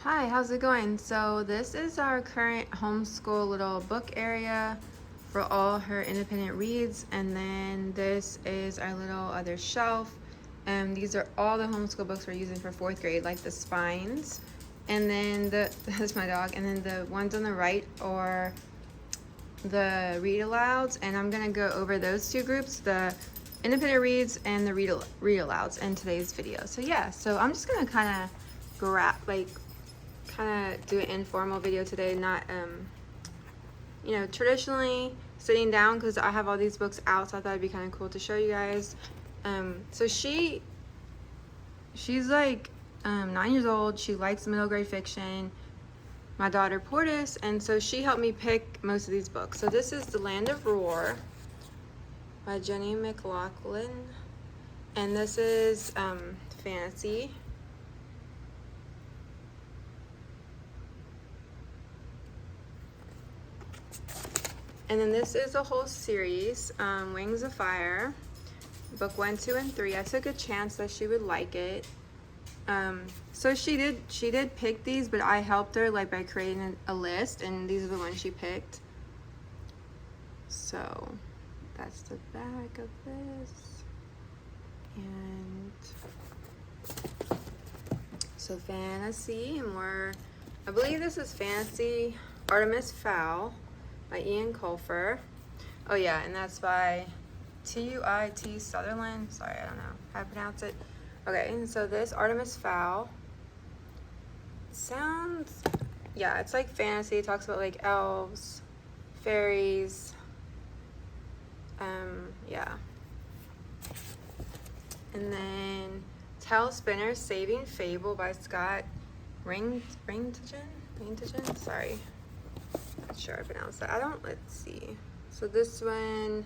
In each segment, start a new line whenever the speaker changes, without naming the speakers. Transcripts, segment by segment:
Hi, how's it going? So this is our current homeschool little book area for all her independent reads, and then this is our little other shelf, and these are all the homeschool books we're using for 4th grade, like the spines, and then that's my dog, and then the ones on the right are the read alouds, and I'm gonna go over those two groups, the independent reads and the read alouds in today's video. So yeah, so I'm just gonna kind of do an informal video today, not traditionally sitting down, because I have all these books out, so I thought it'd be kind of cool to show you guys. So she's like 9 years old. She likes middle grade fiction, my daughter Portis, and so she helped me pick most of these books. So this is The Land of Roar by Jenny McLaughlin, and this is fantasy. And then this is a whole series, Wings of Fire, book 1, 2, and 3. I took a chance that she would like it. So she did pick these, but I helped her like by creating a list, and these are the ones she picked. So that's the back of this. And so fantasy, and I believe this is fantasy, Artemis Fowl by Ian Colfer. Oh yeah, and that's by T.U.I.T. Sutherland. Sorry, I don't know how to pronounce it. Okay, and so this Artemis Fowl sounds, yeah, it's like fantasy. It talks about like elves, fairies, yeah. And then Tell Spinner Saving Fable by Scott Ringtigen? Sorry. Not sure I pronounced that. Let's see. So this one,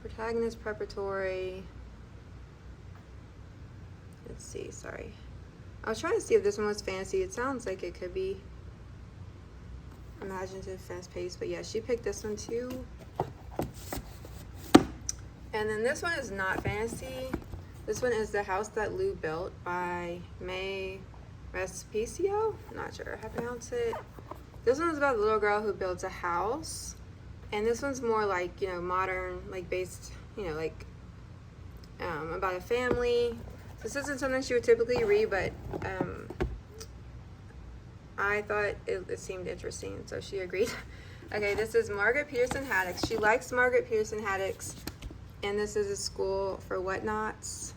protagonist preparatory. Let's see, sorry. I was trying to see if this one was fantasy. It sounds like it could be imaginative, fast paced, but yeah, she picked this one too. And then this one is not fantasy. This one is The House That Lou Built by May Respicio. Not sure how to pronounce it. This one's about a little girl who builds a house. And this one's more like, modern, like based, about a family. This isn't something she would typically read, but I thought it seemed interesting, so she agreed. Okay, this is Margaret Pearson Haddix. She likes Margaret Pearson Haddix, and this is A School for Whatnots.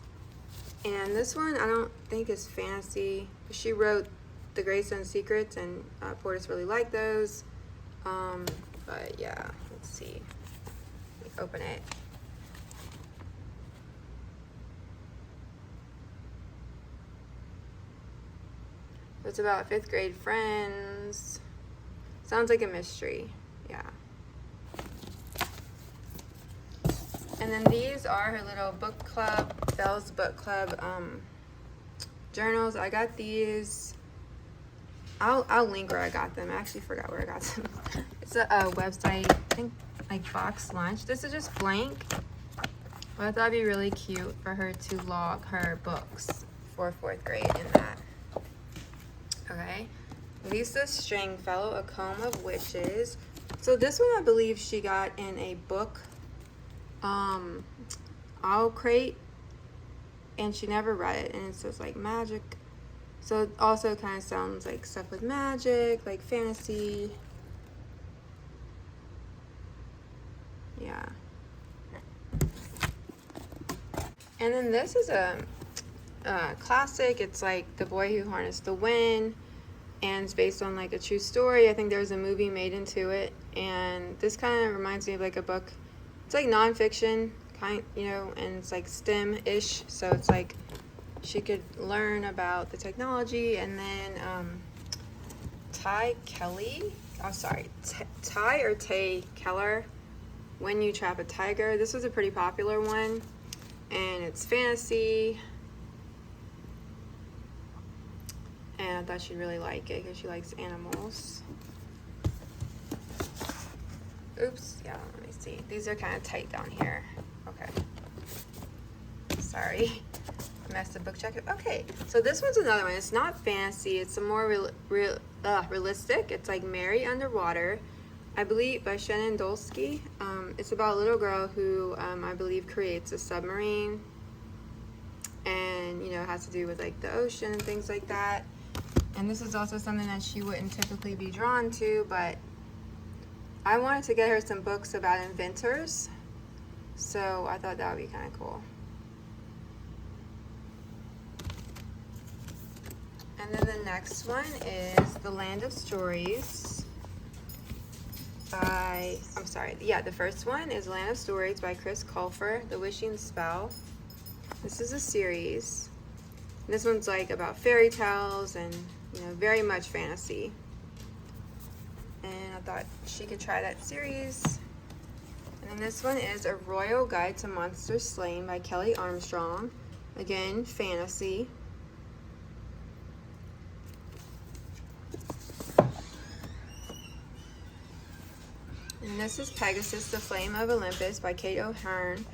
And this one I don't think is fantasy. She wrote The Greystone Secrets, and Portis really liked those. But yeah, let's see. Let me open it. It's about 5th grade friends. Sounds like a mystery. Yeah. And then these are her little book club, Belle's Book Club journals. I got these. I'll link where I got them. I actually forgot where I got them. It's a website, I think like Box Lunch. This is just blank. But I thought it'd be really cute for her to log her books for 4th grade in that. Okay. Lisa Stringfellow, A Comb of Wishes. So this one I believe she got in a book owl crate, and she never read it, and it says like magic. So it also kind of sounds like stuff with magic, like fantasy. Yeah. And then this is a classic. It's like The Boy Who Harnessed the Wind, and it's based on like a true story. I think there's a movie made into it, and this kind of reminds me of like a book. It's like nonfiction kind, and it's like STEM-ish, so it's like she could learn about the technology. And then Ty Keller, When You Trap a Tiger. This was a pretty popular one, and it's fantasy, and I thought she'd really like it because she likes animals. Oops, yeah, let me see. These are kind of tight down here. Okay. Sorry. mess the book jacket. Okay, so this one's another one. It's not fantasy. It's a more realistic. It's like Mary Underwater, I believe, by Shannon Dolsky. It's about a little girl who I believe creates a submarine, and you know, it has to do with like the ocean and things like that. And this is also something that she wouldn't typically be drawn to, but I wanted to get her some books about inventors, so I thought that would be kind of cool. And then the next one is The Land of Stories by, the first one is Land of Stories by Chris Colfer, The Wishing Spell. This is a series. This one's like about fairy tales and, you know, very much fantasy. And I thought she could try that series. And then this one is A Royal Guide to Monsters Slain by Kelly Armstrong. Again, fantasy. And this is Pegasus, the Flame of Olympus by Kate O'Hearn.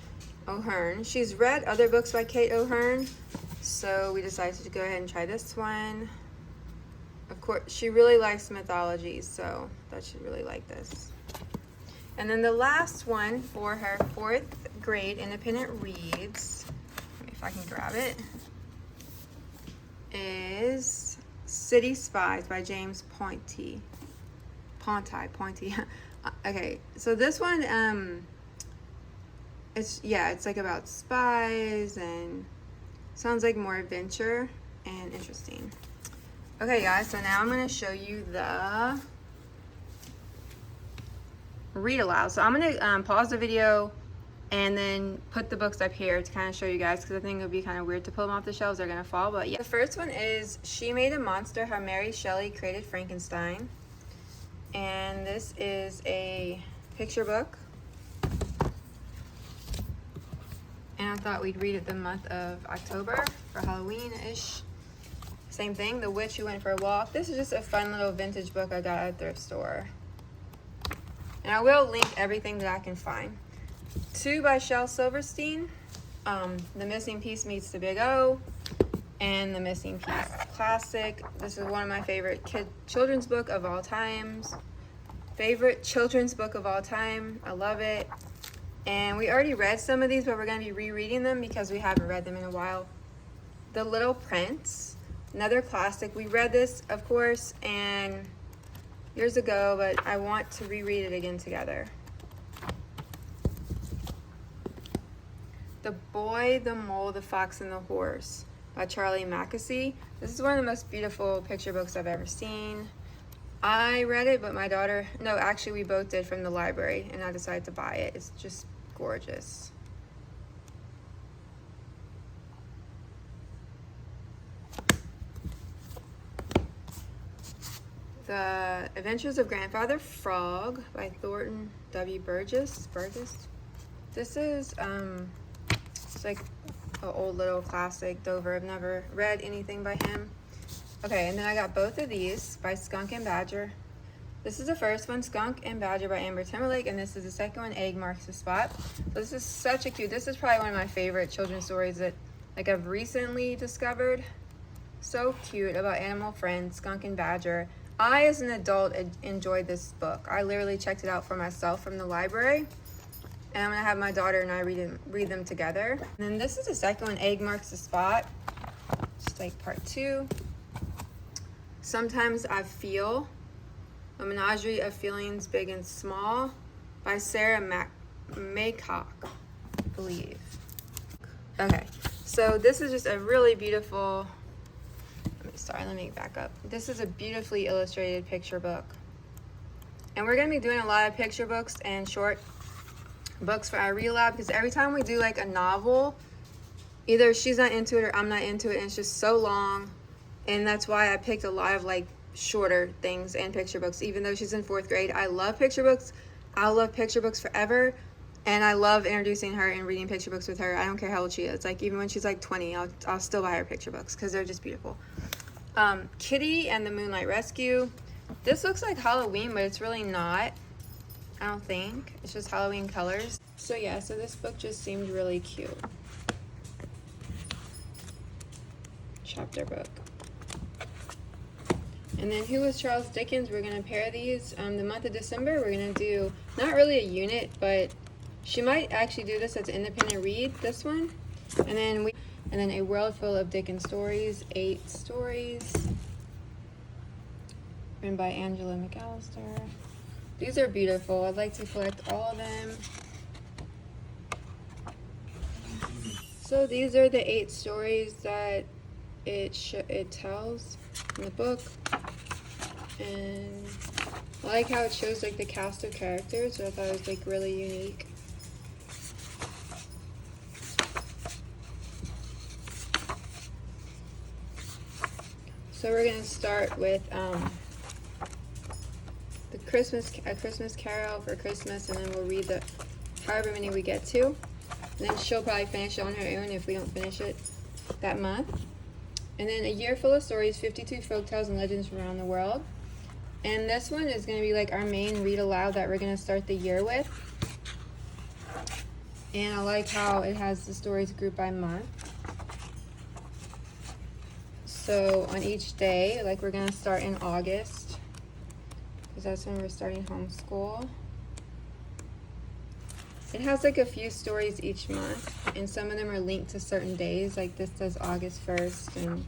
She's read other books by Kate O'Hearn, so we decided to go ahead and try this one. Of course, she really likes mythology, so I thought she'd really like this. And then the last one for her 4th grade independent reads, let me if I can grab it, is City Spies by James Ponti. Okay, so this one, it's like about spies and sounds like more adventure and interesting. Okay guys, so now I'm going to show you the read aloud. So I'm going to pause the video and then put the books up here to kind of show you guys, because I think it would be kind of weird to pull them off the shelves. They're going to fall, but yeah. The first one is She Made a Monster, How Mary Shelley Created Frankenstein. And this is a picture book. And I thought we'd read it the month of October for Halloween-ish. Same thing, The Witch Who Went for a Walk. This is just a fun little vintage book I got at a thrift store. And I will link everything that I can find. 2 by Shel Silverstein. The Missing Piece Meets the Big O. And The Missing Piece Classic. This is one of my favorite children's book of all times. I love it. And we already read some of these, but we're going to be rereading them because we haven't read them in a while. The Little Prince, another classic. We read this, of course, and years ago, but I want to reread it again together. The Boy, the Mole, the Fox, and the Horse by Charlie Mackesy. This is one of the most beautiful picture books I've ever seen. I read it, but my daughter, no, actually we both did from the library, and I decided to buy it. It's just gorgeous. The Adventures of Grandfather Frog by Thornton W. Burgess. This is, it's like an old little classic. Dover, I've never read anything by him. Okay, and then I got both of these by Skunk and Badger. This is the first one, Skunk and Badger by Amber Timberlake, and this is the second one, Egg Marks the Spot. So this is such a cute, this is probably one of my favorite children's stories that like I've recently discovered. So cute, about animal friends, Skunk and Badger. I, as an adult, enjoyed this book. I literally checked it out for myself from the library, and I'm gonna have my daughter and I read them together. And then this is the second one, Egg Marks the Spot. It's like part 2. Sometimes I Feel, A Menagerie of Feelings Big and Small by Sarah Maycock, I believe. Okay, so this is just a really beautiful, let me back up. This is a beautifully illustrated picture book. And we're gonna be doing a lot of picture books and short books for our read aloud, because every time we do like a novel, either she's not into it or I'm not into it, and it's just so long. And that's why I picked a lot of like shorter things and picture books. Even though she's in 4th grade, I love picture books. I'll love picture books forever. And I love introducing her and reading picture books with her. I don't care how old she is. Like even when she's like 20, I'll still buy her picture books because they're just beautiful. Kitty and the Moonlight Rescue. This looks like Halloween, but it's really not. I don't think. It's just Halloween colors. So yeah, so this book just seemed really cute. chapter book. And then Who Was Charles Dickens? We're going to pair these. The month of December, we're going to do not really a unit, but she might actually do this as an independent read, this one. And then A World Full of Dickens Stories, 8 stories. Written by Angela McAllister. These are beautiful. I'd like to collect all of them. So these are the 8 stories that it tells in the book. And I like how it shows like the cast of characters, so I thought it was like really unique. So we're gonna start with A Christmas Carol for Christmas, and then we'll read the however many we get to. And then she'll probably finish it on her own if we don't finish it that month. And then A Year Full of Stories, 52 Folktales and Legends from Around the World. And this one is going to be like our main read aloud that we're going to start the year with. And I like how it has the stories grouped by month. So on each day, like we're going to start in August, because that's when we're starting homeschool. It has like a few stories each month, and some of them are linked to certain days. Like this says August 1st, and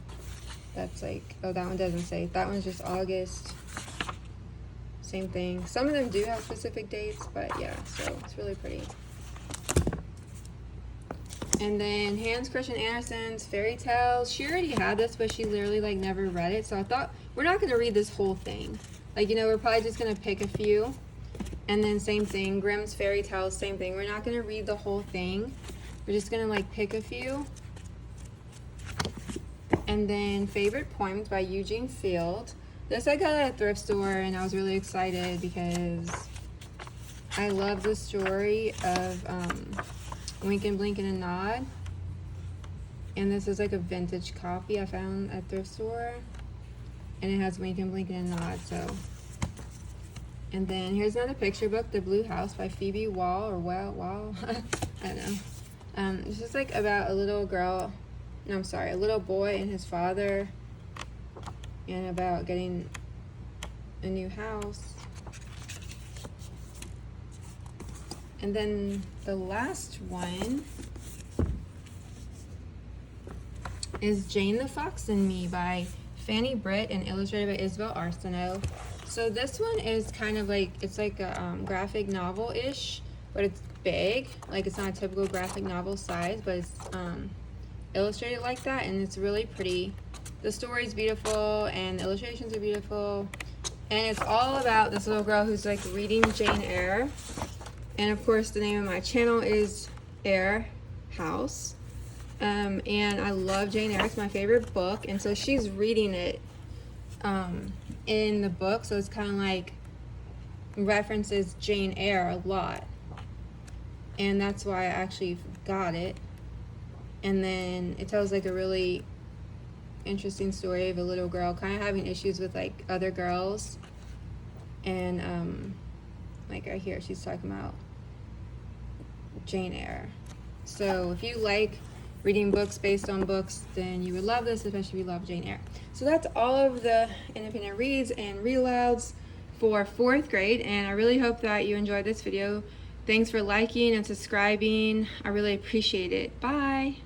that's like, oh, that one doesn't say. That one's just August. Same thing. Some of them do have specific dates, but yeah, so it's really pretty. And then Hans Christian Andersen's Fairy Tales. She already had this, but she literally like never read it. So I thought, we're not going to read this whole thing. Like, you know, we're probably just going to pick a few. And then same thing, Grimm's Fairy Tales, same thing. We're not going to read the whole thing. We're just going to like pick a few. And then Favorite Poems by Eugene Field. This I got at a thrift store, and I was really excited because I love the story of Wink and Blink and a Nod. And this is like a vintage copy I found at thrift store. And it has Wink and Blink and a Nod, so. And then here's another picture book, The Blue House by Phoebe Wall, or Wall, I don't know. It's just like about a little girl, no, I'm sorry, a little boy and his father, and about getting a new house. And then the last one is Jane the Fox and Me by Fanny Britt and illustrated by Isabel Arsenault. So this one is kind of like, it's like a graphic novel-ish, but it's big. Like it's not a typical graphic novel size, but it's illustrated like that, and it's really pretty. The story's beautiful, and the illustrations are beautiful. And it's all about this little girl who's like reading Jane Eyre. And of course, the name of my channel is Eyre House. And I love Jane Eyre. It's my favorite book. And so she's reading it in the book. So it's kind of like references Jane Eyre a lot. And that's why I actually got it. And then it tells like a really interesting story of a little girl kind of having issues with like other girls. And like right here, she's talking about Jane Eyre. So if you like reading books based on books, then you would love this, especially if you love Jane Eyre. So that's all of the independent reads and read alouds for 4th grade, and I really hope that you enjoyed this video. Thanks for liking and subscribing. I really appreciate it. Bye.